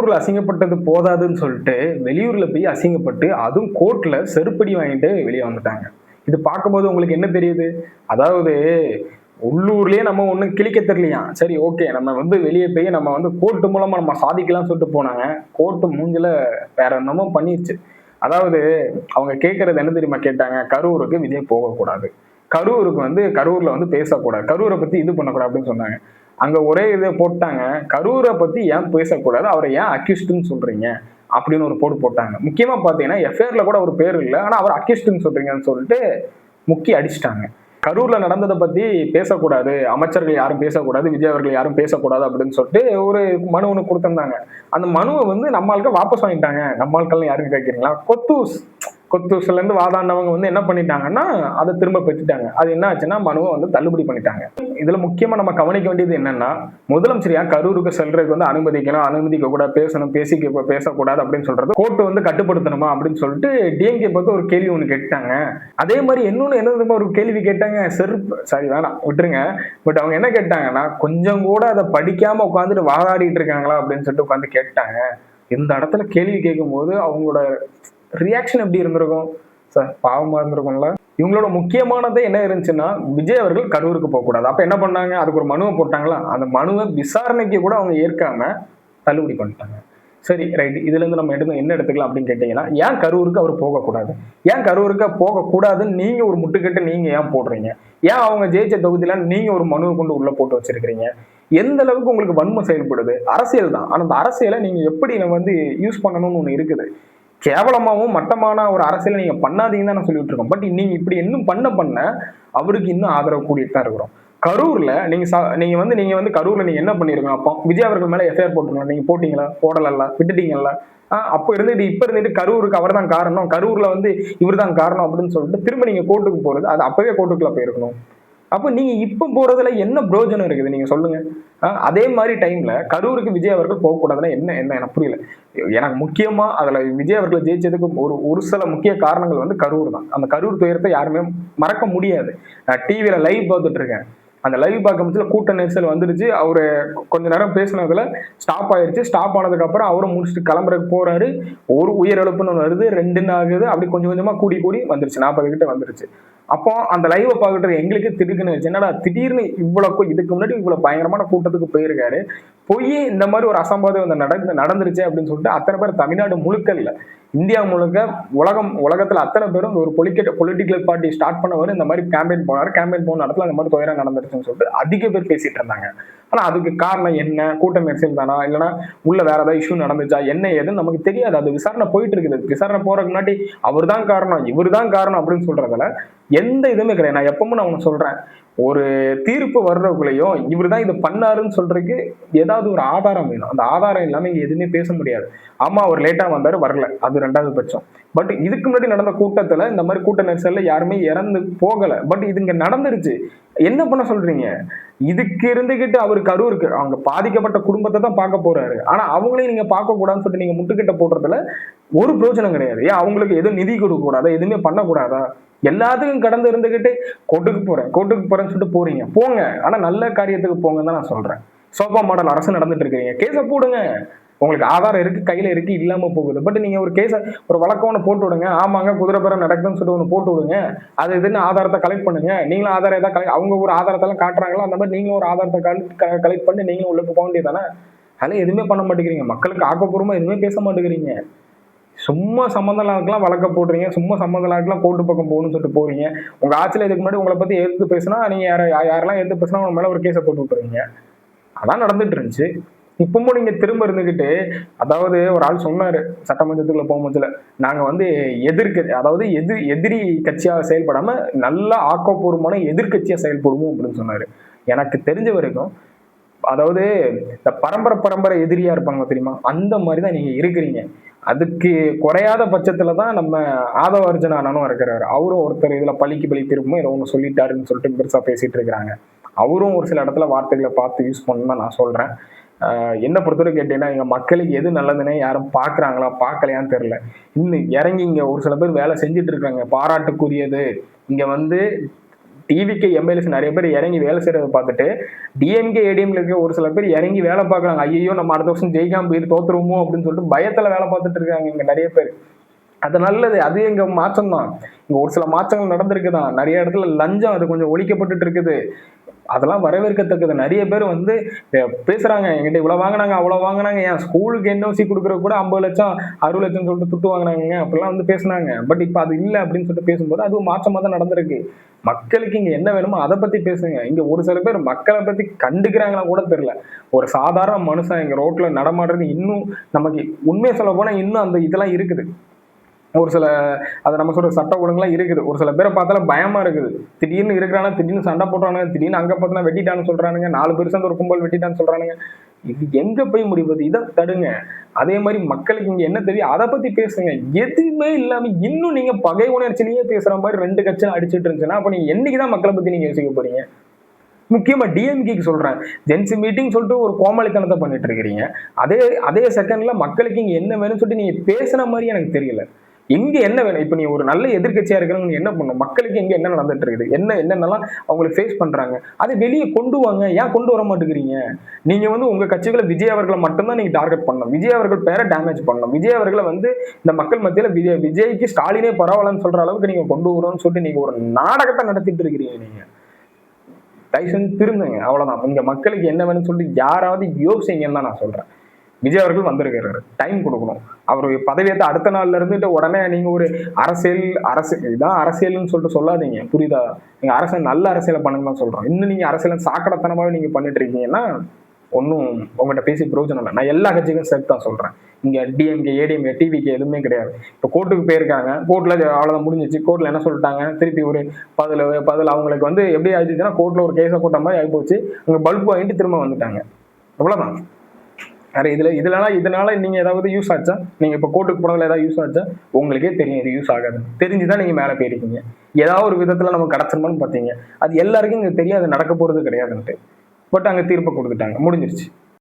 உள்ளூர்ல அசிங்கப்பட்டது போதாதுன்னு சொல்லிட்டு வெளியூர்ல போய் அசிங்கப்பட்டு அதுவும் கோர்ட்ல செருப்படி வாங்கிட்டு வெளியே வந்துட்டாங்க. இது பார்க்கும்போது உங்களுக்கு என்ன தெரியுது? அதாவது உள்ளூர்லயே நம்ம ஒண்ணும் கிழிக்க தெரியலையாம். சரி, ஓகே, நம்ம வெளிய போய் நம்ம கோர்ட் மூலமா நம்ம சாதிக்கலாம்னு சொல்லிட்டு போனாங்க. கோர்ட் மூஞ்சில வேற என்னமோ பண்ணிருச்சு. அதாவது அவங்க கேட்கறது என்ன தெரியுமா கேட்டாங்க? கரூருக்கு விஜய் போகக்கூடாது. கரூருக்கு கரூர்ல பேசக்கூடாது. கரூரை பத்தி இது பண்ணக்கூடாது அப்படின்னு சொன்னாங்க. அங்க ஒரே இதை போட்டாங்க. கரூரை பத்தி ஏன் பேசக்கூடாது? அவரை ஏன் அக்யூஸ்டுன்னு சொல்றீங்க? அப்படின்னு ஒரு போடு போட்டாங்க. முக்கியமா பாத்தீங்கன்னா எஃப்ஐஆர்ல கூட ஒரு பேர் இல்ல. ஆனா அவர் அக்யூஸ்டுன்னு சொல்றீங்கன்னு சொல்லிட்டு முக்கி அடிச்சிட்டாங்க. கரூர்ல நடந்ததை பத்தி பேசக்கூடாது, அமைச்சர்கள் யாரும் பேசக்கூடாது, விஜய் அவர்கள் யாரும் பேசக்கூடாது அப்படின்னு சொல்லிட்டு ஒரு மனு ஒண்ணு கொடுத்திருந்தாங்க. அந்த மனுவை நம்ம ஆட்கள் வாபஸ் வாங்கிட்டாங்க. நம்ம ஆட்கள் யாருன்னு கேட்கிறீங்களா? கொத்தூஸ்ல இருந்து வாதாண்டவங்க என்ன பண்ணிட்டாங்கன்னா அதை திரும்ப பெற்றுட்டாங்க. அது என்ன ஆச்சுன்னா மனுவை தள்ளுபடி பண்ணிட்டாங்க. இதுல முக்கியமா நம்ம கவனிக்க வேண்டியது என்னன்னா, முதலமைச்சர் ஏன் கரூருக்கு செல்றதுக்கு அனுமதிக்கணும், அனுமதிக்க கூட பேசணும், பேசக்கூடாது அப்படின்னு சொல்றது கோர்ட் கட்டுப்படுத்தணுமா அப்படின்னு சொல்லிட்டு டிஎம்கே பார்த்து ஒரு கேள்வி ஒண்ணு கேட்டாங்க. அதே மாதிரி இன்னொன்னு என்ன ஒரு கேள்வி கேட்டாங்க. சரி வேணாம் விட்டுருங்க. பட் அவங்க என்ன கேட்டாங்கன்னா, கொஞ்சம் கூட அதை படிக்காம உட்காந்துட்டு வாதாடிட்டு இருக்காங்களா அப்படின்னு சொல்லிட்டு உட்காந்து கேட்டாங்க. இந்த இடத்துல கேள்வி கேட்கும் போது அவங்களோட ரியாக்ஷன் எப்படி இருந்திருக்கும்? சார், பாவமா இருந்திருக்கும்ல. இவங்களோட முக்கியமானது என்ன இருந்துச்சுன்னா, விஜய் அவர்கள் கரூருக்கு போகக்கூடாது. அப்ப என்ன பண்ணாங்க? அதுக்கு ஒரு மனுவை போட்டாங்களா? அந்த மனுவை விசாரணைக்கு கூட அவங்க ஏற்காம தள்ளுபடி பண்ணிட்டாங்க. சரி, ரைட். இதுல இருந்து நம்ம என்ன எடுத்துக்கலாம் அப்படின்னு கேட்டீங்கன்னா, ஏன் கரூருக்கு அவர் போகக்கூடாது? ஏன் கரூருக்கு போகக்கூடாதுன்னு நீங்க ஒரு முட்டுக்கட்டு நீங்க ஏன் போடுறீங்க? ஏன் அவங்க ஜெயிச்ச தொகுதியில நீங்க ஒரு மனுவை கொண்டு உள்ள போட்டு வச்சிருக்கீங்க? எந்த அளவுக்கு உங்களுக்கு வன்மை செயல்படுது? அரசியல் தான். ஆனா அந்த அரசியலை நீங்க எப்படி யூஸ் பண்ணணும்னு ஒண்ணு இருக்குது. கேவலமாவும் மட்டமான ஒரு அரசியலை நீங்க பண்ணாதீங்கன்னு தான் நான் சொல்லிட்டு இருக்கோம். பட் நீங்க இப்படி இன்னும் பண்ண அவருக்கு இன்னும் ஆதரவு கூட்டிட்டு தான் இருக்கிறோம். கரூர்ல நீங்க கரூர்ல நீங்க என்ன பண்ணிருக்கணும்? அப்போ விஜய் அவர்கள் மேல எஃப்ஐஆர் போட்டுருக்கணும். நீங்க போட்டீங்களா? போடல, விட்டுட்டீங்கல்ல. அப்ப இருந்துட்டு இப்ப இருந்துட்டு கரூருக்கு அவர் தான் காரணம், கரூர்ல இவர் தான் காரணம் அப்படின்னு சொல்லிட்டு திரும்ப நீங்க கோர்ட்டுக்கு போறது, அது அப்பவே கோர்ட்டுக்குள்ள போயிருக்கணும். அப்ப நீங்க இப்ப போறதுல என்ன பிரயோஜனம் இருக்குது? நீங்க சொல்லுங்க. அதே மாதிரி டைம்ல கரூருக்கு விஜய் அவர்கள் போகக்கூடாதுன்னா என்ன என்ன எனக்கு புரியல. எனக்கு முக்கியமா அதுல விஜய் அவர்கள் ஜெயிச்சதுக்கு ஒரு சில முக்கிய காரணங்கள் கரூர் தான். அந்த கரூர் துயரத்தை யாருமே மறக்க முடியாது. நான் டிவியில லைவ் பார்த்துட்டு இருக்கேன். அந்த லைவ் பார்க்கும்போது கூட்ட நெரிசல் வந்துருச்சு. அவரு கொஞ்ச நேரம் பேசினதுல ஸ்டாப் ஆயிருச்சு. ஸ்டாப் ஆனதுக்கு அப்புறம் அவரும் முடிச்சுட்டு கிளம்புறதுக்கு போறாரு. ஒரு உயிரிழப்புன்னு வருது, 2 ஆகுது. அப்படி கொஞ்சம் கொஞ்சமா கூடி வந்துருச்சு. 40 கிட்ட வந்துருச்சு. அப்போ அந்த லைவை பார்த்துட்டு எங்களுக்கு திடுக்குன்னு என்னடா திடீர்னு இவ்வளவு இதுக்கு முன்னாடி இவ்வளவு பயங்கரமான கூட்டத்துக்கு போயிருக்காரு, போய் இந்த மாதிரி ஒரு அசம்பாவிதம் நடந்துருச்சு அப்படின்னு சொல்லிட்டு அத்தனை பேர் தமிழ்நாடு முழுக்க இல்ல, இந்தியா முழுக்க உலகத்துல அத்தனை பேரும் ஒரு பொலிட்டிக்கல் பார்ட்டி ஸ்டார்ட் பண்ணவர் இந்த மாதிரி கேம்பெயின் போனாரு. கேம்பெயின் போன இடத்துல அந்த மாதிரி துயரம் நடந்துருச்சுன்னு சொல்லிட்டு அதிக பேர் பேசிட்டு இருந்தாங்க. ஆனா அதுக்கு காரணம் என்ன? கூட்ட நெரிசல் தானா, இல்லைன்னா உள்ள வேற ஏதாவது இஷ்யூ நடந்துச்சா, என்ன ஏதுன்னு நமக்கு தெரியாது. அது விசாரணை போயிட்டு இருக்குது. விசாரணை போறதுக்கு முன்னாடி அவர் தான் காரணம், இவர் தான் காரணம் அப்படின்னு சொல்றதுல எந்த இதுவுமே கிடையாது. நான் எப்பவும் நான் உனக்கு சொல்றேன், ஒரு தீர்ப்பு வர்றதுக்குள்ளேயும் இவர் தான் இது பண்ணாருன்னு சொல்றதுக்கு ஏதாவது ஒரு ஆதாரம் வேணும். அந்த ஆதாரம் இல்லாம இங்க எதுவுமே பேச முடியாது. ஆமா, அவர் லேட்டா வந்தாரு, வரல, அது 2வது பட்சம். பட் இதுக்கு முன்னாடி நடந்த கூட்டத்துல இந்த மாதிரி கூட்ட நெரிசல்ல யாருமே இறந்து போகல. பட் இது இங்க நடந்துருச்சு. என்ன பண்ண சொல்றீங்க? இதுக்கு இருந்துகிட்டு அவர் கரூருக்கு அவங்க பாதிக்கப்பட்ட குடும்பத்தை தான் பார்க்க போறாரு. ஆனா அவங்களையும் நீங்க பார்க்க கூடாதுன்னு சொல்லிட்டு நீங்க முட்டுக்கிட்ட போடுறதுல ஒரு பிரயோஜனம் கிடையாது. ஏன் அவங்களுக்கு எதுவும் நிதி கொடுக்க கூடாதா? எதுவுமே பண்ணக்கூடாதா? எல்லாத்துக்கும் கடந்து இருந்துகிட்டு கோர்ட்டுக்கு போறேன்னு சொல்லிட்டு போறீங்க. போங்க, ஆனா நல்ல காரியத்துக்கு போங்கன்னு தான் நான் சொல்றேன். சோபா மாடல் அரசு நடந்துட்டு இருக்கீங்க. கேஸ போடுங்க. உங்களுக்கு ஆதாரம் இருக்கு, கையில இருக்கு, இல்லாம போகுது. பட் நீங்க ஒரு கேஸ ஒரு வழக்கம் ஒன்று போட்டு விடுங்க. ஆமாங்க, குதிரைபேரம் நடக்குதுன்னு சொல்லிட்டு ஒன்று போட்டு விடுங்க. அது இதுன்னு ஆதாரத்தை கலெக்ட் பண்ணுங்க. நீங்களும் ஆதாரம் ஏதாவது அவங்க ஒரு ஆதாரத்தெல்லாம் காட்டுறாங்களோ அந்த மாதிரி நீங்களும் ஒரு ஆதாரத்தை கலெக்ட் பண்ணி நீங்களும் உள்ள போக வேண்டியதானே. அதெல்லாம் எதுவுமே பண்ண மாட்டேங்கிறீங்க. மக்களுக்கு ஆக்கப்பூர்வமா எதுவுமே பேச மாட்டேங்கிறீங்க. சும்மா சம்மந்தம் வழக்க போடுறீங்க, சும்மா சம்மந்தம் கோர்ட்டு பக்கம் போகணும்னு சொல்லிட்டு போறீங்க. உங்க ஆட்சியில் இதுக்கு முன்னாடி உங்களை பத்தி எடுத்து பேசினா நீங்க யாரெல்லாம் எடுத்து பேசினா உங்க மேல ஒரு கேஸை போட்டு விட்டுறீங்க. அதான் நடந்துட்டு இருந்துச்சு. இப்பவும் நீங்க திரும்ப இருந்துகிட்டு, அதாவது ஒரு ஆள் சொன்னாரு சட்டமன்றத்துக்குள்ள போகும்போதுல, நாங்க அதாவது எதிரி கட்சியாக செயல்படாம நல்லா ஆக்கப்பூர்வமான எதிர்கட்சியா செயல்படுவோம் அப்படின்னு சொன்னாரு. எனக்கு தெரிஞ்ச வரைக்கும் அதாவது இந்த பரம்பரை எதிரியா இருப்பாங்க தெரியுமா, அந்த மாதிரிதான் நீங்க இருக்கிறீங்க. அதுக்கு குறையாத பட்சத்துலதான் நம்ம ஆதவ அர்ஜுனா அண்ணனும் இருக்கிறாரு. அவரும் ஒருத்தர் இதுல பழி திரும்பவும் ஏதோ ஒண்ணு சொல்லிட்டாருன்னு சொல்லிட்டு பெருசா பேசிட்டு இருக்கிறாங்க. அவரும் ஒரு சில இடத்துல வார்த்தைகளை பார்த்து யூஸ் பண்ணணும்னு நான் சொல்றேன். என்ன பொறுத்தவரை கேட்டீங்கன்னா, எங்க மக்களுக்கு எது நல்லதுன்னே யாரும் பாக்குறாங்களா பார்க்கலையான்னு தெரியல. இன்னும் இறங்கி இங்க ஒரு சில பேர் வேலை செஞ்சுட்டு இருக்காங்க, பாராட்டுக்குரியது. இங்க டிவிக்கு எம்எல்ஏஸ் நிறைய பேர் இறங்கி வேலை செய்யறதை பார்த்துட்டு டிஎம்கே ஏடிஎம்ல இருக்க ஒரு சில பேர் இறங்கி வேலை பார்க்குறாங்க. ஐயோ நம்ம அடுத்த வருஷம் ஜெயிக்காம போயிட்டு தோத்துருவோமோ அப்படின்னு சொல்லிட்டு பயத்துல வேலை பார்த்துட்டு இருக்காங்க இங்க நிறைய பேர். அது நல்லது, அது எங்க மாற்றம் தான். இங்க ஒரு சில மாற்றங்கள் நடந்திருக்குதான், நிறைய இடத்துல லஞ்சம் அது கொஞ்சம் ஒழிக்கப்பட்டு இருக்குது. அதெல்லாம் வரவேற்கத்தக்கது. நிறைய பேர் வந்து பேசுறாங்க, என்கிட்ட இவ்வளவு வாங்கினாங்க அவ்வளவு வாங்கினாங்க, என் ஸ்கூலுக்கு என்ஓசி கொடுக்குற கூட 50 லட்சம் 60 லட்சம் சொல்லிட்டு துட்டு வாங்கினாங்க அப்படிலாம் வந்து பேசுனாங்க. பட் இப்ப அது இல்லை அப்படின்னு சொல்லிட்டு பேசும்போது அது மாற்றமா தான் நடந்திருக்கு. மக்களுக்கு இங்க என்ன வேணுமோ அதை பத்தி பேசுங்க. இங்க ஒரு சில பேர் மக்களை பத்தி கண்டுக்கிறாங்களா கூட தெரியல. ஒரு சாதாரண மனுஷன் இங்க ரோட்ல நடமாடுறது இன்னும் நமக்கு உண்மையை சொல்ல போனா இன்னும் அந்த இதெல்லாம் இருக்குது. ஒரு சில அதை நம்ம சொல்ற சட்ட ஒழுங்குலாம் இருக்குது. ஒரு சில பேரை பார்த்தாலும் பயமா இருக்குது. திடீர்னு இருக்கிறானா, திடீர்னு சண்டை போடுறானுங்க, திடீர்னு அங்க பார்த்தா வெட்டிட்டான்னு சொல்றானுங்க, 4 பேர் சேர்ந்து ஒரு கும்பல் வெட்டிட்டான்னு சொல்றானுங்க. இது எங்க போய் முடிவது? இதை தடுங்க. அதே மாதிரி மக்களுக்கு இங்க என்ன தெரியும் அதை பத்தி பேசுங்க. எதுவுமே இல்லாம இன்னும் நீங்க பகை உணர்ச்சியிலேயே பேசுற மாதிரி 2 கட்சியும் அடிச்சுட்டு இருந்துச்சுன்னா அப்ப நீங்க என்னைக்குதான் மக்களை பத்தி நீங்க யோசிக்க போறீங்க? முக்கியமா டிஎம்கேக்கு சொல்றேன், ஜென்சி மீட்டிங் சொல்லிட்டு ஒரு கோமாளித்தனத்தை பண்ணிட்டு இருக்கிறீங்க. அதே அதே செகண்ட்ல மக்களுக்கு இங்க என்ன வேணும்னு சொல்லிட்டு நீங்க பேசுன மாதிரி எனக்கு தெரியல. எங்க என்ன வேணும்? இப்ப நீ ஒரு நல்ல எதிர்க்கட்சியா இருக்கிறவங்க என்ன பண்ணும்? மக்களுக்கு எங்க என்ன நடந்துட்டு இருக்குது, என்னென்னலாம் அவங்களுக்கு ஃபேஸ் பண்றாங்க, அதை வெளியே கொண்டு வாங்க. ஏன் கொண்டு வர மாட்டேங்கிறீங்க? நீங்க வந்து உங்க கட்சிகளை விஜய் அவர்களை மட்டும்தான் நீங்க டார்கெட் பண்ணணும். விஜய் அவர்கள் பேரை டேமேஜ் பண்ணணும். விஜய் அவர்களை வந்து இந்த மக்கள் மத்தியில விஜய்க்கு ஸ்டாலினே பரவாயில்லன்னு சொல்ற அளவுக்கு நீங்க கொண்டு வரணும்னு சொல்லிட்டு நீங்க ஒரு நாடகத்தை நடத்திட்டு இருக்கிறீங்க. நீங்க தயவு செஞ்சு திருந்துங்க, அவ்வளவுதான். இங்க மக்களுக்கு என்ன வேணும்னு சொல்லிட்டு யாராவது யோசிங்கன்னு தான் நான் சொல்றேன். விஜய் அவர்கள் வந்திருக்கிறாரு, டைம் கொடுக்கணும். அவர் பதவியேற்ற அடுத்த நாள்ல இருந்துட்டு உடனே நீங்க ஒரு அரசு இதான் அரசியல்னு சொல்லிட்டு சொல்லாதீங்க, புரியுதா? நீங்க அரசியல் நல்ல அரசியலை பண்ணுங்க தான் சொல்றோம். இன்னும் நீங்க அரசியல் சாக்கடைத்தனமாவே நீங்க பண்ணிட்டு இருக்கீங்கன்னா ஒன்னும் உங்கள்கிட்ட பேசி பிரயோஜனம் இல்லை. நான் எல்லா கட்சிக்கும் சேர்த்து தான் சொல்றேன். இங்க டிஎம்கே ஏடிஎம்கே டிவிக்கு எதுவுமே கிடையாது. இப்போ கோர்ட்டுக்கு போயிருக்காங்க, கோர்ட்ல அவ்வளவுதான் முடிஞ்சிச்சு. கோர்ட்ல என்ன சொல்லிட்டாங்க, திருப்பி ஒரு பதில் அவங்களுக்கு வந்து எப்படி ஆயிடுச்சுன்னா கோர்ட்ல ஒரு கேஸை போட்ட மாதிரி ஆகிப்போச்சு. அங்க பல்ப் வாங்கிட்டு திரும்ப வந்துட்டாங்க, அவ்வளவுதான். வேற இதனால நீங்க ஏதாவது யூஸ் ஆச்சா? நீங்க இப்ப கோர்ட்டுக்கு போனதுல ஏதாவது யூஸ் ஆச்சா? உங்களுக்கே தெரியும் இது யூஸ் ஆகாது. தெரிஞ்சுதான் நீங்க மேல போயிருக்கீங்க. ஏதாவது ஒரு விதத்துல நம்ம கிடைச்சிருமான்னு பாத்தீங்க. அது எல்லாருக்கும் இங்க தெரியாது, நடக்க போறது கிடையாதுன்ட்டு. பட் அங்க தீர்ப்பு கொடுத்துட்டாங்க, முடிஞ்சிருச்சு.